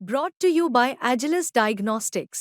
Brought to you by Agilus Diagnostics.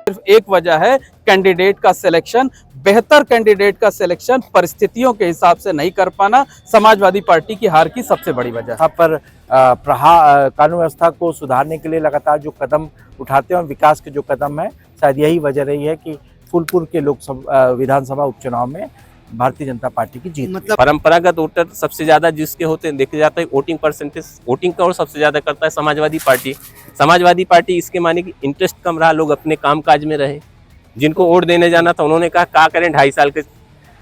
सिर्फ एक वजह है कैंडिडेट का सिलेक्शन, बेहतर कैंडिडेट का सिलेक्शन परिस्थितियों के हिसाब से नहीं कर पाना समाजवादी पार्टी की हार की सबसे बड़ी वजह। यहाँ पर कानून व्यवस्था को सुधारने के लिए लगातार जो कदम उठाते हैं और विकास के जो कदम है, शायद यही वजह रही है कि फूलपुर के लोकसभा विधानसभा उपचुनाव में भारतीय जनता पार्टी की जीत। मतलब परंपरागत वोटर सबसे ज्यादा जिसके होते हैं देखे जाता है, वोटिंग परसेंटेज वोटिंग का और सबसे ज्यादा करता है समाजवादी पार्टी। समाजवादी पार्टी इसके माने कि इंटरेस्ट कम रहा, लोग अपने कामकाज में रहे। जिनको वोट देने जाना था उन्होंने कहा क्या करें, 2.5 साल के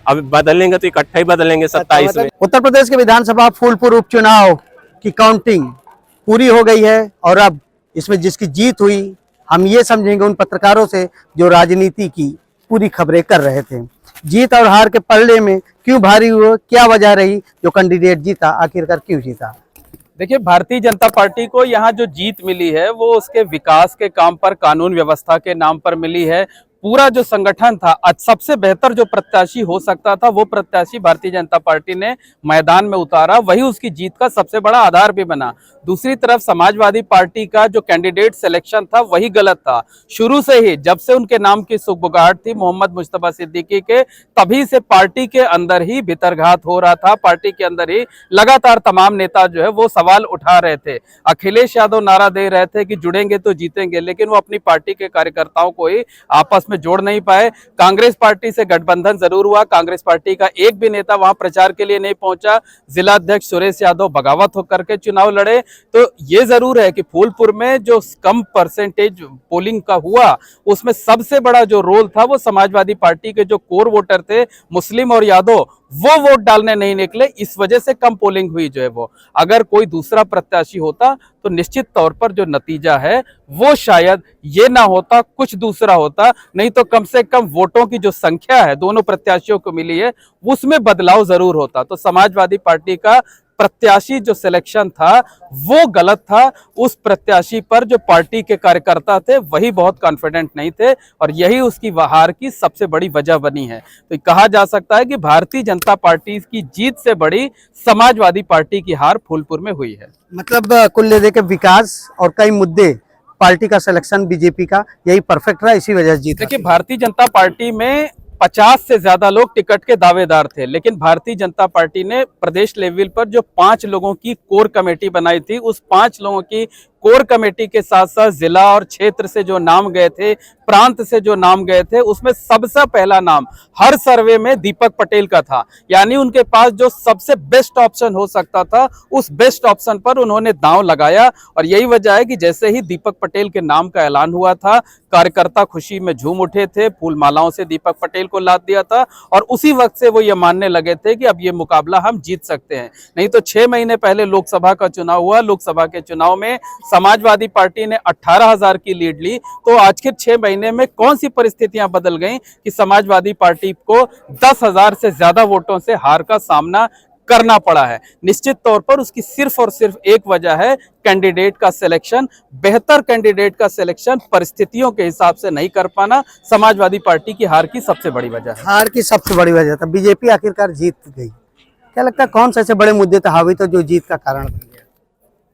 अब बदलेंगे तो इकट्ठा ही बदलेंगे 27 में। उत्तर प्रदेश के विधानसभा फूलपुर उपचुनाव की काउंटिंग पूरी हो गई है और अब इसमें जिसकी जीत हुई, हम ये समझेंगे उन पत्रकारों से जो राजनीति की पूरी खबरें कर रहे थे। जीत और हार के पल्ले में क्यों भारी हुआ, क्या वजह रही, जो कैंडिडेट जीता आखिरकार क्यों जीता? देखिए, भारतीय जनता पार्टी को यहाँ जो जीत मिली है वो उसके विकास के काम पर, कानून व्यवस्था के नाम पर मिली है। पूरा जो संगठन था, सबसे बेहतर जो प्रत्याशी हो सकता था वो प्रत्याशी भारतीय जनता पार्टी ने मैदान में उतारा, वही उसकी जीत का सबसे बड़ा आधार भी बना। दूसरी तरफ समाजवादी पार्टी का जो कैंडिडेट सिलेक्शन था वही गलत था। शुरू से ही जब से उनके नाम की सुगबुगाहट थी मोहम्मद मुस्तफा सिद्दीकी के, तभी से पार्टी के अंदर ही भितरघात हो रहा था। पार्टी के अंदर ही लगातार तमाम नेता जो है वो सवाल उठा रहे थे। अखिलेश यादव नारा दे रहे थे कि जुड़ेंगे तो जीतेंगे, लेकिन वो अपनी पार्टी के कार्यकर्ताओं को ही आपस में जोड़ नहीं पाए। कांग्रेस पार्टी से गठबंधन जरूर हुआ, कांग्रेस पार्टी का एक भी नेता वहां प्रचार के लिए नहीं पहुंचा। जिला अध्यक्ष सुरेश यादव बगावत होकर के चुनाव लड़े। तो ये जरूर है कि फूलपुर में जो कम परसेंटेज पोलिंग का हुआ, उसमें सबसे बड़ा जो रोल था वो समाजवादी पार्टी के जो कोर वोटर थे, मुस्लिम और यादव, वो वोट डालने नहीं निकले। इस वजह से कम पोलिंग हुई जो है वो। अगर कोई दूसरा प्रत्याशी होता तो निश्चित तौर पर जो नतीजा है वो शायद ये ना होता, कुछ दूसरा होता। नहीं तो कम से कम वोटों की जो संख्या है दोनों प्रत्याशियों को मिली है उसमें बदलाव जरूर होता। तो समाजवादी पार्टी का प्रत्याशी जो सिलेक्शन था वो गलत था। उस प्रत्याशी पर जो पार्टी के कार्यकर्ता थे वही बहुत कॉन्फिडेंट नहीं थे और यही उसकी हार की सबसे बड़ी वजह बनी है। तो कहा जा सकता है कि भारतीय जनता पार्टी की जीत से बड़ी समाजवादी पार्टी की हार फूलपुर में हुई है। मतलब कुल मिला के विकास और कई मुद्दे, पार्टी का सिलेक्शन बीजेपी का यही परफेक्ट रहा, इसी वजह से जीत। देखिए, भारतीय जनता पार्टी में 50 से ज्यादा लोग टिकट के दावेदार थे, लेकिन भारतीय जनता पार्टी ने प्रदेश लेवल पर जो 5 लोगों की कोर कमेटी बनाई थी, उस 5 लोगों की कोर कमेटी के साथ साथ जिला और क्षेत्र से जो नाम गए थे, प्रांत से जो नाम गए थे, उसमें सबसे पहला नाम हर सर्वे में दीपक पटेल का था। यानी उनके पास जो सबसे बेस्ट ऑप्शन हो सकता था उस बेस्ट ऑप्शन पर उन्होंने दांव लगाया। और यही वजह है कि जैसे ही दीपक पटेल के नाम का ऐलान हुआ था, कार्यकर्ता खुशी में झूम उठे थे, फूल मालाओं से दीपक पटेल को लाद दिया था और उसी वक्त से वो ये मानने लगे थे कि अब ये मुकाबला हम जीत सकते हैं। नहीं तो 6 महीने पहले लोकसभा का चुनाव हुआ, लोकसभा के चुनाव में समाजवादी पार्टी ने 18,000 की लीड ली। तो आज के 6 महीने में कौन सी परिस्थितियां बदल गईं कि समाजवादी पार्टी को 10,000 से ज्यादा वोटों से हार का सामना करना पड़ा है। निश्चित तौर पर उसकी सिर्फ और सिर्फ एक वजह है कैंडिडेट का सिलेक्शन। बेहतर कैंडिडेट का सिलेक्शन परिस्थितियों के हिसाब से नहीं कर पाना समाजवादी पार्टी की हार की सबसे बड़ी वजह है। हार की सबसे बड़ी वजह था बीजेपी आखिरकार जीत गई। क्या लगता है कौन से ऐसे बड़े मुद्दे थे हावी तो जो जीत का कारण बन गया?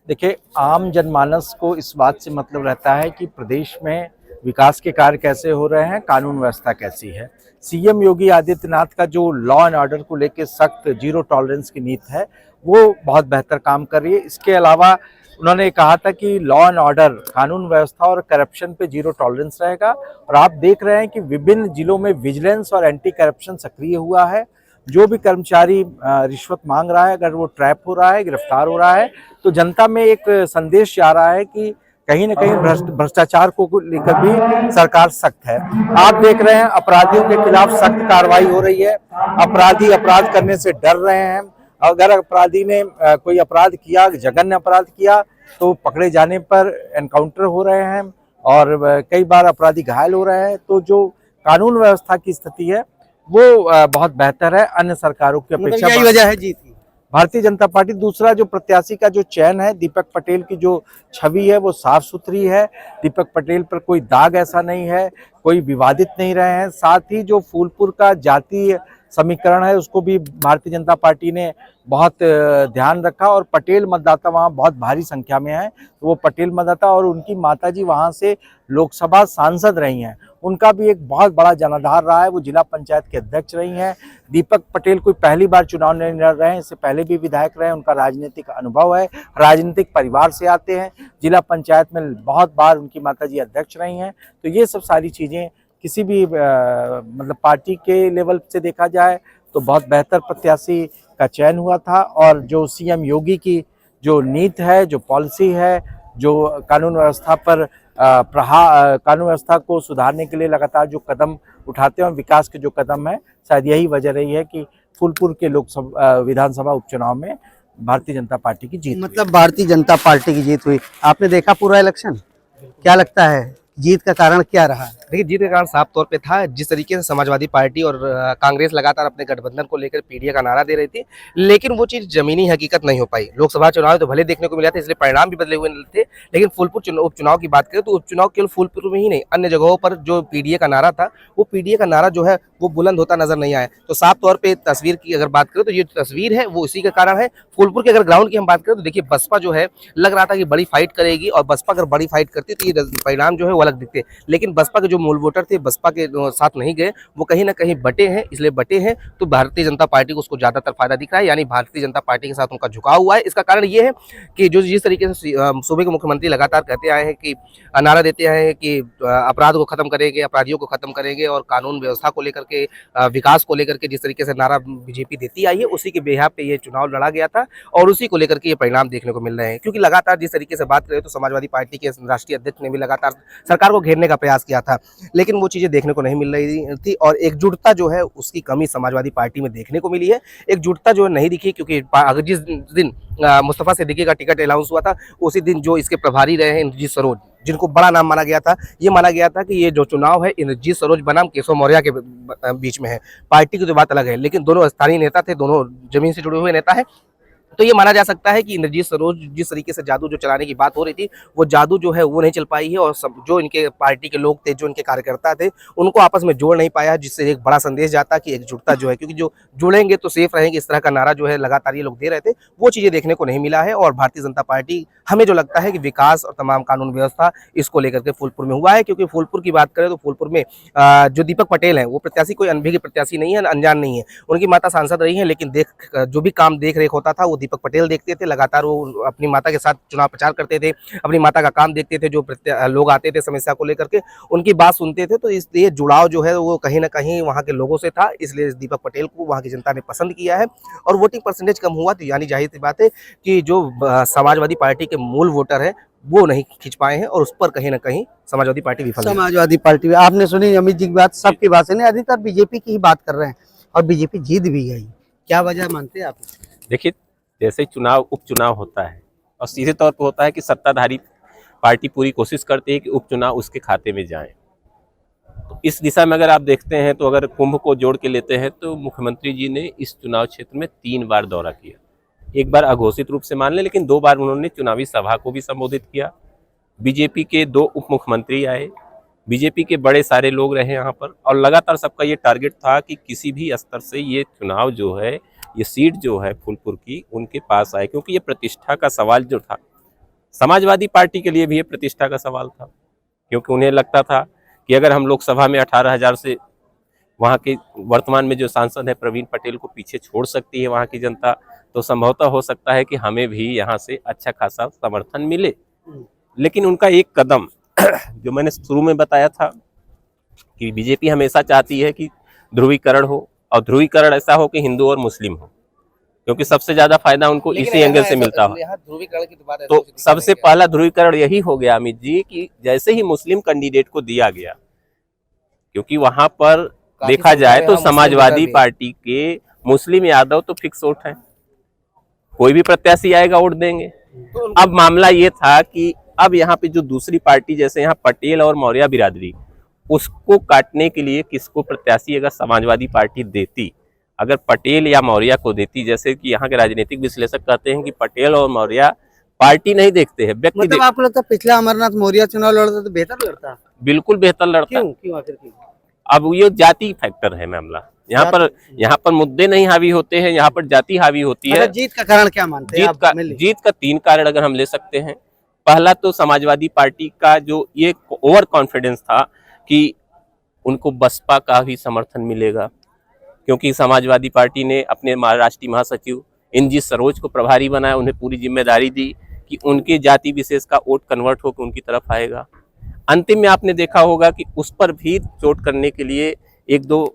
देखिए, आम जनमानस को इस बात से मतलब रहता है कि प्रदेश में विकास के कार्य कैसे हो रहे हैं, कानून व्यवस्था कैसी है। सीएम योगी आदित्यनाथ का जो लॉ एंड ऑर्डर को लेकर सख्त जीरो टॉलरेंस की नीति है वो बहुत बेहतर काम कर रही है। इसके अलावा उन्होंने कहा था कि लॉ एंड ऑर्डर, कानून व्यवस्था और करप्शन पे जीरो टॉलरेंस रहेगा। और आप देख रहे हैं कि विभिन्न जिलों में विजिलेंस और एंटी करप्शन सक्रिय हुआ है। जो भी कर्मचारी रिश्वत मांग रहा है, अगर वो ट्रैप हो रहा है, गिरफ्तार हो रहा है, तो जनता में एक संदेश जा रहा है कि कहीं न कहीं भ्रष्टाचार को लेकर भी सरकार सख्त है। आप देख रहे हैं अपराधियों के खिलाफ सख्त कार्रवाई हो रही है। अपराधी अपराध करने से डर रहे हैं। अगर अपराधी ने कोई अपराध किया, जघन्य अपराध किया, तो पकड़े जाने पर एनकाउंटर हो रहे हैं और कई बार अपराधी घायल हो रहे हैं। तो जो कानून व्यवस्था की स्थिति है वो बहुत बेहतर है अन्य सरकारों की अपेक्षा। यही वजह है जीत की भारतीय जनता पार्टी। दूसरा, जो प्रत्याशी का जो चयन है, दीपक पटेल की जो छवि है वो साफ सुथरी है। दीपक पटेल पर कोई दाग ऐसा नहीं है, कोई विवादित नहीं रहे हैं। साथ ही जो फूलपुर का जातीय समीकरण है उसको भी भारतीय जनता पार्टी ने बहुत ध्यान रखा और पटेल मतदाता वहाँ बहुत भारी संख्या में है। तो वो पटेल मतदाता और उनकी माताजी वहाँ से लोकसभा सांसद रही हैं, उनका भी एक बहुत बड़ा जनाधार रहा है। वो जिला पंचायत के अध्यक्ष रही हैं। दीपक पटेल कोई पहली बार चुनाव नहीं लड़ रहे हैं, इससे पहले भी विधायक रहे, उनका राजनीतिक अनुभव है, राजनीतिक परिवार से आते हैं। जिला पंचायत में बहुत बार उनकी माताजी अध्यक्ष रही हैं। तो ये सब सारी चीज़ें किसी भी मतलब पार्टी के लेवल से देखा जाए तो बहुत बेहतर प्रत्याशी का चयन हुआ था। और जो सीएम योगी की जो नीति है, जो पॉलिसी है, जो कानून व्यवस्था पर कानून व्यवस्था को सुधारने के लिए लगातार जो कदम उठाते हैं और विकास के जो कदम है, शायद यही वजह रही है कि फूलपुर के लोकसभा विधानसभा उपचुनाव में भारतीय जनता पार्टी की जीत। मतलब भारतीय जनता पार्टी की जीत हुई। आपने देखा पूरा इलेक्शन, क्या लगता है जीत का कारण क्या रहा? देखिए, जीत का कारण साफ तौर पे था। जिस तरीके से समाजवादी पार्टी और कांग्रेस लगातार अपने गठबंधन को लेकर पीडीए का नारा दे रही थी, लेकिन वो चीज जमीनी हकीकत नहीं हो पाई। लोकसभा चुनाव तो भले देखने को मिला था, इसलिए परिणाम भी बदले हुए थे, लेकिन फूलपुर उपचुनाव की बात करें तो उपचुनाव केवल फूलपुर में ही नहीं, अन्य जगहों पर जो पीडीए का नारा था, वो पीडीए का नारा जो है वो बुलंद होता नजर नहीं आया। तो साफ तौर पर तस्वीर की अगर बात करें तो ये तस्वीर है वो इसी का कारण है। फूलपुर के अगर ग्राउंड की हम बात करें तो देखिए, बसपा जो है लग रहा था कि बड़ी फाइट करेगी, और बसपा अगर बड़ी फाइट करती तो ये परिणाम जो है वो अलग दिखते, लेकिन बसपा के जो मूल वोटर थे बसपा के साथ नहीं गए, वो कहीं ना कहीं बटे हैं। इसलिए बटे हैं तो भारतीय जनता पार्टी को उसको ज्यादातर फायदा दिख रहा है, यानी भारतीय जनता पार्टी के साथ उनका झुकाव हुआ है। इसका कारण ये है कि जो जिस तरीके से सूबे के मुख्यमंत्री लगातार कहते आए हैं कि नारा देते आए हैं कि अपराध को खत्म करेंगे, अपराधियों को खत्म करेंगे, और कानून व्यवस्था को लेकर के, विकास को लेकर के जिस तरीके से नारा बीजेपी देती आई है, उसी के बेहाव पे ये चुनाव लड़ा गया था और उसी को लेकर के ये परिणाम देखने को मिल रहे हैं। क्योंकि लगातार जिस तरीके से बात करें तो समाजवादी पार्टी के राष्ट्रीय अध्यक्ष ने भी लगातार सरकार को घेरने का प्रयास किया था, लेकिन वो चीजें देखने को नहीं मिल रही थी, और एकजुटता जो है उसकी कमी समाजवादी पार्टी में देखने को मिली है। एकजुटता जो है नहीं दिखी, क्योंकि अगर जिस दिन मुस्तफा सिद्दीकी का टिकट अनाउंस हुआ था, उसी दिन जो इसके प्रभारी रहे हैं इंद्रजीत सरोज, जिनको बड़ा नाम माना गया था, ये माना गया था कि ये जो चुनाव है इंद्रजीत सरोज बनाम केशव मौर्य के बीच में है। पार्टी की तो बात अलग है, लेकिन दोनों स्थानीय नेता थे, दोनों जमीन से जुड़े हुए नेता हैं। तो ये माना जा सकता है कि इंद्रजीत सरोज जिस तरीके से जादू जो चलाने की बात हो रही थी, वो जादू जो है वो नहीं चल पाई है, और जो इनके पार्टी के लोग थे, जो इनके कार्यकर्ता थे, उनको आपस में जोड़ नहीं पाया, जिससे एक बड़ा संदेश जाता कि एकजुटता जो है, क्योंकि जो जुड़ेंगे तो सेफ रहेंगे, इस तरह का नारा जो है लगातार ये लोग दे रहे थे, वो चीजें देखने को नहीं मिला है। और भारतीय जनता पार्टी, हमें जो लगता है कि विकास और तमाम कानून व्यवस्था इसको लेकर के फूलपुर में हुआ है। क्योंकि फूलपुर की बात करें तो फूलपुर में जो दीपक पटेल है, वो प्रत्याशी कोई अनभिज्ञ प्रत्याशी नहीं है, अनजान नहीं है। उनकी माता सांसद रही है, लेकिन जो भी काम देख रेख होता था वो दीपक पटेल देखते थे। लगातार वो अपनी माता के साथ चुनाव प्रचार करते थे, अपनी माता का काम देखते थे, जो लोग आते थे समस्या को लेकर के उनकी बात सुनते थे। तो इसलिए जुड़ाव जो है वो कहीं ना कहीं वहाँ के लोगों से था, इसलिए दीपक पटेल को वहाँ की जनता ने पसंद किया है। और वोटिंग परसेंटेज कम हुआ तो यानी जाहिर सी बात है कि जो समाजवादी पार्टी के मूल वोटर है वो नहीं खींच पाए हैं, और उस पर कहीं ना कहीं समाजवादी पार्टी विफल है। समाजवादी पार्टी, आपने सुनी अमित जी की बात, सबकी बात सुनी, अधिकतर बीजेपी की ही बात कर रहे हैं और बीजेपी जीत भी गई। क्या वजह मानते हैं आप? देखिए, जैसे चुनाव उपचुनाव होता है और सीधे तौर पर होता है कि सत्ताधारी पार्टी पूरी कोशिश करती है कि उपचुनाव उसके खाते में जाए। तो इस दिशा में अगर आप देखते हैं तो अगर कुंभ को जोड़ के लेते हैं तो मुख्यमंत्री जी ने इस चुनाव क्षेत्र में 3 बार दौरा किया। एक बार अघोषित रूप से मान लें, लेकिन 2 बार उन्होंने चुनावी सभा को भी संबोधित किया। बीजेपी के 2 उप मुख्यमंत्री आए, बीजेपी के बड़े सारे लोग रहे यहाँ पर, और लगातार सबका ये टारगेट था कि किसी भी स्तर से ये चुनाव जो है, ये सीट जो है फूलपुर की, उनके पास आए, क्योंकि ये प्रतिष्ठा का सवाल जो था, समाजवादी पार्टी के लिए भी ये प्रतिष्ठा का सवाल था। क्योंकि उन्हें लगता था कि अगर हम लोकसभा में 18,000 से वहाँ के वर्तमान में जो सांसद है प्रवीण पटेल को पीछे छोड़ सकती है वहाँ की जनता, तो संभवतः हो सकता है कि हमें भी यहाँ से अच्छा खासा समर्थन मिले। लेकिन उनका एक कदम जो मैंने शुरू में बताया था कि बीजेपी हमेशा चाहती है कि ध्रुवीकरण हो, और ध्रुवीकरण ऐसा हो कि हिंदू और मुस्लिम हो, क्योंकि सबसे ज्यादा फायदा उनको इसी एंगल से मिलता हो। तो सबसे पहला ध्रुवीकरण यही हो गया अमित जी कि जैसे ही मुस्लिम कैंडिडेट को दिया गया, क्योंकि वहां पर देखा जाए तो समाजवादी पार्टी के मुस्लिम यादव तो फिक्स वोट है, कोई भी प्रत्याशी आएगा वोट देंगे। अब मामला ये था कि अब यहाँ पे जो दूसरी पार्टी, जैसे यहाँ पटेल और मौर्य बिरादरी, उसको काटने के लिए किसको प्रत्याशी अगर समाजवादी पार्टी देती, अगर पटेल या मौर्य को देती, जैसे कि यहाँ के राजनीतिक विश्लेषक कहते हैं कि पटेल और मौर्य पार्टी नहीं देखते हैं, व्यक्ति। मतलब आपको लगता है पिछला अमरनाथ मौर्य चुनाव लड़ता तो बेहतर लड़ता? बिल्कुल बेहतर लड़ता। क्यों आखिर? अब ये जाति फैक्टर है मामला। यहाँ पर मुद्दे नहीं हावी होते हैं, यहाँ पर जाति हावी होती है। अच्छा, जीत का कारण क्या मानते हैं आप? जीत का 3 कारण अगर हम ले सकते हैं। पहला तो समाजवादी पार्टी का जो ये ओवर कॉन्फिडेंस था कि उनको बसपा का भी समर्थन मिलेगा, क्योंकि समाजवादी पार्टी ने अपने राष्ट्रीय महासचिव NG सरोज को प्रभारी बनाया, उन्हें पूरी जिम्मेदारी दी कि उनके जाति विशेष का वोट कन्वर्ट होकर उनकी तरफ आएगा। अंतिम में आपने देखा होगा कि उस पर भी चोट करने के लिए 1-2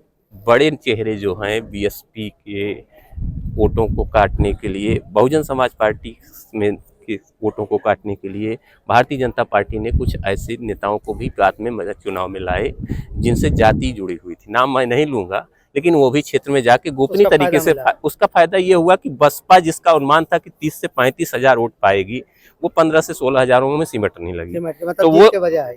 बड़े चेहरे जो हैं BSP के वोटों को काटने के लिए, बहुजन समाज पार्टी में के वोटों को काटने के लिए भारतीय जनता पार्टी ने कुछ ऐसे नेताओं को भी बाद में चुनाव में लाए जिनसे जाति जुड़ी हुई थी। नाम मैं नहीं लूंगा, लेकिन वो भी क्षेत्र में जाके गोपनीय तरीके से उसका फायदा ये हुआ कि बसपा जिसका अनुमान था कि 30 से 35 हजार वोट पाएगी, वो 15 से 16 हजारों में सिमटने लगी। तो वो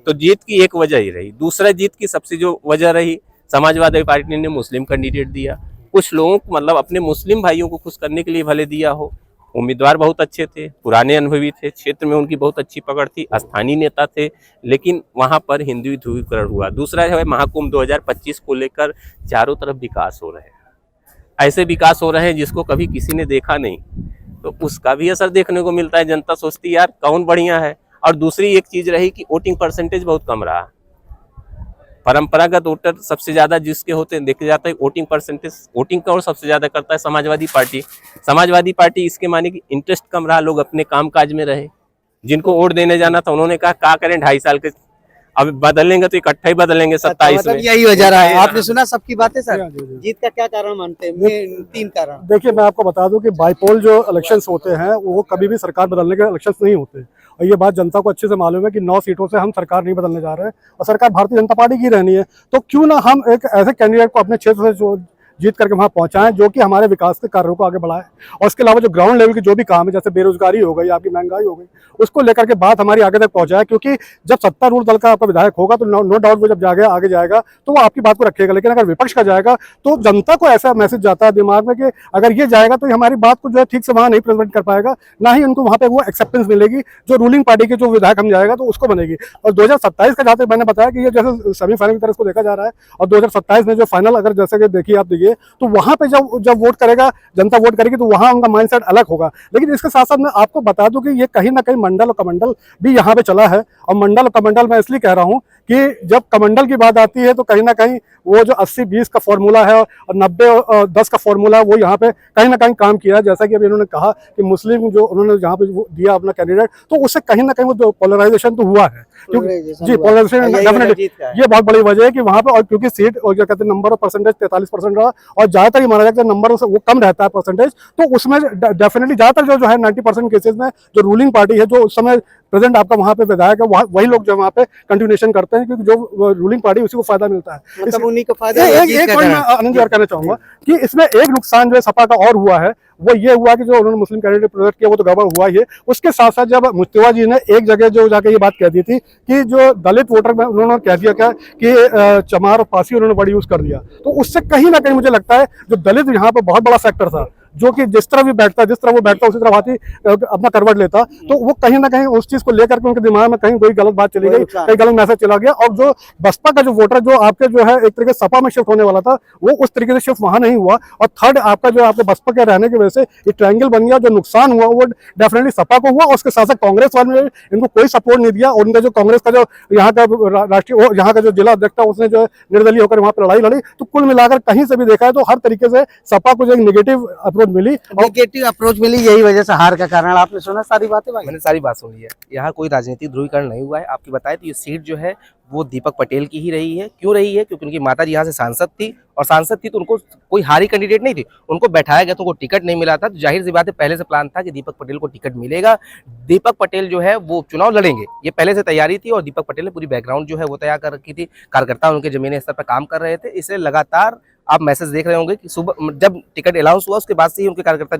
तो जीत की एक वजह ही रही। दूसरा जीत की सबसे जो वजह रही, समाजवादी पार्टी ने मुस्लिम कैंडिडेट दिया। कुछ लोगों को मतलब अपने मुस्लिम भाइयों को खुश करने के लिए भले दिया हो, उम्मीदवार बहुत अच्छे थे, पुराने अनुभवी थे, क्षेत्र में उनकी बहुत अच्छी पकड़ थी, स्थानीय नेता थे, लेकिन वहां पर हिंदू ध्रुवीकरण हुआ। दूसरा है महाकुंभ 2025 को लेकर चारों तरफ विकास हो रहे हैं, ऐसे विकास हो रहे हैं जिसको कभी किसी ने देखा नहीं, तो उसका भी असर देखने को मिलता है। जनता सोचती यार कौन बढ़िया है। और दूसरी एक चीज रही कि वोटिंग परसेंटेज बहुत कम रहा। परंपरागत वोटर सबसे ज्यादा जिसके होते हैं देखे जाता है वोटिंग परसेंटेज, वोटिंग का और सबसे ज्यादा करता है समाजवादी पार्टी। समाजवादी पार्टी इसके माने कि इंटरेस्ट कम रहा, लोग अपने कामकाज में रहे। जिनको वोट देने जाना था उन्होंने कहा क्या करें, 2.5 साल के अब बदलेंगे तो इकट्ठा ही बदलेंगे 27 में। यही वजह रहा है। आपने सुना सबकी बातें सर। जीत का क्या कारण मानते हैं? 3 कारण। देखिए, मैं आपको बता दूं कि बाईपोल जो इलेक्शंस होते हैं वो कभी भी सरकार बदलने के इलेक्शंस नहीं होते, और ये बात जनता को अच्छे से मालूम है कि 9 सीटों से हम सरकार नहीं बदलने जा रहे हैं और सरकार भारतीय जनता पार्टी की रहनी है। तो क्यों ना हम एक ऐसे कैंडिडेट को अपने क्षेत्र से जो जीत करके वहाँ पहुंचाएं जो कि हमारे विकास के कार्यों को आगे बढ़ाए। और इसके अलावा जो ग्राउंड लेवल के जो भी काम है, जैसे बेरोजगारी हो गई, आपकी महंगाई हो गई, उसको लेकर के बात हमारी आगे तक पहुंचाए। क्योंकि जब सत्तारूढ़ दल का आपका विधायक होगा तो नो डाउट वो जब आगे जाएगा तो वो आपकी बात को रखेगा, लेकिन अगर विपक्ष का जाएगा तो जनता को ऐसा मैसेज जाता है दिमाग में कि अगर ये जाएगा तो हमारी बात को जो है ठीक से वहाँ नहीं प्रेजेंट कर पाएगा, ना ही उनको वहाँ पे वो एक्सेप्टेंस मिलेगी जो रूलिंग पार्टी के जो विधायक हम जाएगा तो उसको बनेगी। और 2027 का जहाँ तक मैंने बताया कि ये जैसे सेमीफाइनल की तरह इसको देखा जा रहा है, और 2027 में जो फाइनल अगर जैसे कि देखिए आप देखिए तो वहाँ जब वोट करेगा, जनता वोट करेगी तो वहां उनका माइंडसेट अलग होगा। लेकिन इसके साथ साथ मैं आपको बता दूं कि ये कहीं ना कहीं मंडल और कमंडल भी यहाँ पे चला है। और मंडल और कमंडल मैं इसलिए कह रहा हूँ कि जब कमंडल की बात आती है तो कहीं ना कहीं वो जो 80-20 का फॉर्मूला है और 90-10 का फॉर्मूला है वो यहाँ पे कहीं ना कहीं काम किया है। जैसा कि अभी इन्होंने कहा कि मुस्लिम जो उन्होंने यहाँ पे दिया अपना कैंडिडेट, तो उससे कहीं ना कहीं वो पोलराइजेशन तो हुआ है। जी, पोलराइजेशन डेफिनेटली ये बहुत बड़ी वजह है कि वहाँ पे, और क्योंकि सीट और क्या कहते हैं नंबर ऑफ परसेंटेज 43% रहा, और ज्यादातर ही माना जाता है नंबर वो कम रहता है परसेंटेज, तो उसमें डेफिनेटली ज्यादातर जो है 90% केसेस में जो रूलिंग पार्टी है, जो उस समय प्रेजेंट आपका वहाँ पे विधायक है, वही लोग जो वहाँ पे कंटिन्यूएशन करते हैं, क्योंकि जो रूलिंग पार्टी उसी को फायदा मिलता है। मतलब उन्हीं को फायदा। एक पॉइंट मैं आनंद और कहना चाहूंगा कि इसमें एक नुकसान जो है सपा का और हुआ है, वो ये हुआ कि जो उन्होंने मुस्लिम कैंडिडेट प्रोजेक्ट किया वो तो गड़बड़ हुआ ही है। उसके साथ साथ जब मुस्तफा जी ने एक जगह जो जाके ये बात कह दी थी कि जो दलित वोटर में उन्होंने कह दिया क्या कि चमार और पासी उन्होंने बड़ी यूज कर दिया, तो उससे कहीं ना कहीं मुझे लगता है जो दलित यहाँ पे बहुत बड़ा फैक्टर था, जो कि जिस तरह भी बैठता, जिस तरह वो बैठता उसी तरह हाथी अपना करवट लेता, तो वो कहीं ना कहीं उस चीज को लेकर के उनके दिमाग में कहीं कोई गलत बात चली गई, कहीं गलत मैसेज चला गया। और जो बसपा का जो वोटर जो आपके जो है एक तरीके से सपा में शिफ्ट होने वाला था, वो उस तरीके से शिफ्ट वहां नहीं हुआ। और थर्ड आपका जो आपके बसपा के रहने की वजह से ये ट्रायंगल बन गया। जो नुकसान हुआ वो डेफिनेटली सपा को हुआ, और उसके साथ साथ कांग्रेस वाले ने इनको कोई सपोर्ट नहीं दिया। और उनका जो कांग्रेस का जो यहाँ का राष्ट्रीय यहाँ का जो जिला अध्यक्ष था उसने जो निर्दलीय होकर वहां पर लड़ाई लड़ी। तो कुल मिलाकर कहीं से भी देखा है तो हर तरीके से सपा को जो एक नेगेटिव अप्रोच मिली, अप्रोच मिली, यही वजह से हार का कारण। आपने सुना सारी बातें भाई? मैंने सारी बात सुन ली है। यहाँ कोई राजनीतिक ध्रुवीकरण नहीं हुआ है। आपकी बताएं तो ये सीट जो है वो दीपक पटेल की ही रही है। क्यों रही है? क्योंकि उनकी माता जी यहाँ से सांसद थी, और सांसद थी तो उनको कोई हारी कैंडिडेट नहीं थी, उनको बैठाया गया तो उनको टिकट नहीं मिला था। तो जाहिर सी बात है पहले से प्लान था कि दीपक पटेल को टिकट मिलेगा, दीपक पटेल जो है वो चुनाव लड़ेंगे, ये पहले से तैयारी थी। और दीपक पटेल ने पूरी बैकग्राउंड जो है वो तैयार कर रखी थी, कार्यकर्ता उनके जमीनी स्तर पर काम कर रहे थे। इसलिए लगातार आप मैसेज देख रहे होंगे कि सुबह जब टिकट अनाउंस हुआ उसके बाद से ही उनके कार्यकर्ता,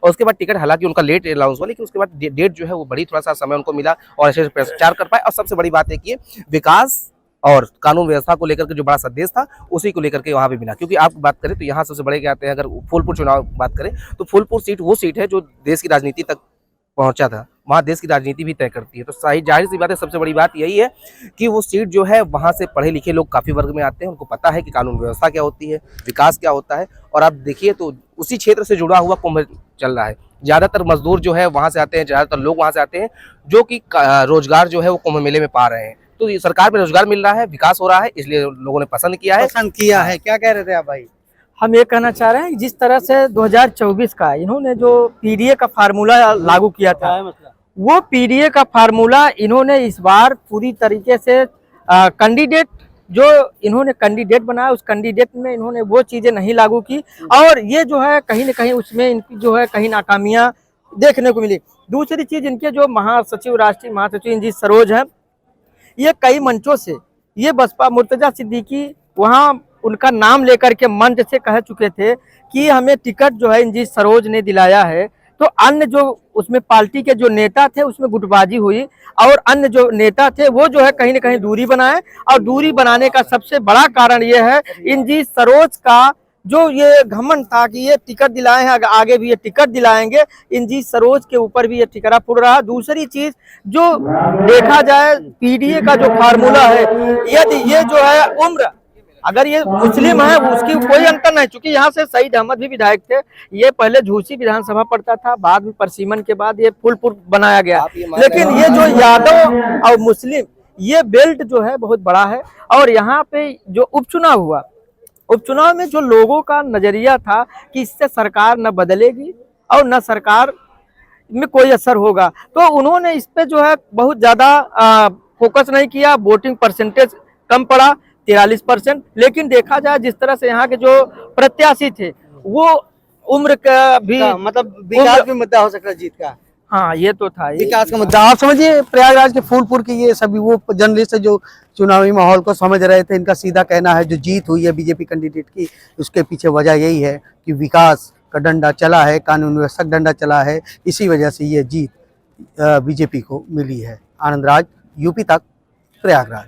और उसके बाद टिकट, हालांकि उनका लेट अनाउंस हुआ लेकिन उसके बाद डेट जो है वो बड़ी, थोड़ा सा समय उनको मिला और अच्छे से प्रचार कर पाए। और सबसे बड़ी बात है कि विकास और कानून व्यवस्था को लेकर के जो बड़ा संदेश था उसी को लेकर के वहां पे मिला। क्योंकि आप बात करें तो यहाँ सबसे बड़े क्या आते हैं, अगर फूलपुर चुनाव बात करें तो फूलपुर सीट वो सीट है जो देश की राजनीति तक पहुंचा था, वहाँ देश की राजनीति भी तय करती है। तो सही जाहिर सी बात है, सबसे बड़ी बात यही है कि वो सीट जो है वहाँ से पढ़े लिखे लोग काफ़ी वर्ग में आते हैं, उनको पता है कि कानून व्यवस्था क्या होती है, विकास क्या होता है। और आप देखिए तो उसी क्षेत्र से जुड़ा हुआ कुंभ चल रहा है। ज़्यादातर मजदूर जो है वहाँ से आते हैं, ज़्यादातर लोग वहाँ से आते हैं जो कि रोजगार जो है वो कुंभ मेले में पा रहे हैं। तो ये सरकार में रोजगार मिल रहा है, विकास हो रहा है, इसलिए लोगों ने पसंद किया है। क्या कह रहे थे आप भाई? हम ये कहना चाह रहे हैं कि जिस तरह से 2024 का इन्होंने जो पीडीए का फार्मूला लागू किया था, वो पीडीए का फार्मूला इन्होंने इस बार पूरी तरीके से कैंडिडेट जो इन्होंने कैंडिडेट बनाया, उस कैंडिडेट में इन्होंने वो चीजें नहीं लागू की, और ये जो है कहीं न कहीं उसमें इनकी जो है कहीं नाकामियां देखने को मिली। दूसरी चीज, इनके जो महासचिव, राष्ट्रीय महासचिव इंजीत सरोज हैं, ये कई मंचों से ये बसपा मुर्तजा सिद्दीकी वहाँ उनका नाम लेकर के मंच से कह चुके थे कि हमें टिकट जो है इंजीत सरोज ने दिलाया है। तो अन्य जो उसमें पार्टी के जो नेता थे उसमें गुटबाजी हुई, और अन्य जो नेता थे वो जो है कहीं न कहीं दूरी बनाए, और दूरी बनाने का सबसे बड़ा कारण ये है इंजीत सरोज का जो ये घमंड था कि ये टिकट दिलाए हैं, आगे भी ये टिकट दिलाएंगे। इंजीत सरोज के ऊपर भी ये टिकरा पुड़ रहा। दूसरी चीज जो देखा जाए पीडीए का जो फार्मूला है, यदि ये जो है उम्र अगर ये मुस्लिम है उसकी कोई अंतर नहीं, चूंकि यहाँ से सईद अहमद भी विधायक थे। ये पहले झूसी विधानसभा पड़ता था, बाद में परसीमन के बाद ये फूलपुर बनाया गया। लेकिन ये जो यादव और मुस्लिम ये बेल्ट जो है बहुत बड़ा है। और यहाँ पे जो उपचुनाव हुआ, उपचुनाव में जो लोगों का नजरिया था कि इससे सरकार न बदलेगी और न सरकार में कोई असर होगा, तो उन्होंने इस पे जो है बहुत ज्यादा फोकस नहीं किया। वोटिंग परसेंटेज कम पड़ा, 43%। लेकिन देखा जाए जिस तरह से यहाँ के जो प्रत्याशी थे वो उम्र का भी मतलब विकास भी मुद्दा हो सकता है जीत का। हाँ, ये तो था विकास का मुद्दा। आप समझिए प्रयागराज के फूलपुर के ये सभी वो जर्नलिस्ट जो चुनावी माहौल को समझ रहे थे, इनका सीधा कहना है जो जीत हुई है बीजेपी कैंडिडेट की, उसके पीछे वजह यही है कि विकास का डंडा चला है, कानून व्यवस्था का डंडा चला है, इसी वजह से ये जीत बीजेपी को मिली है। आनंद राज, यूपी तक, प्रयागराज।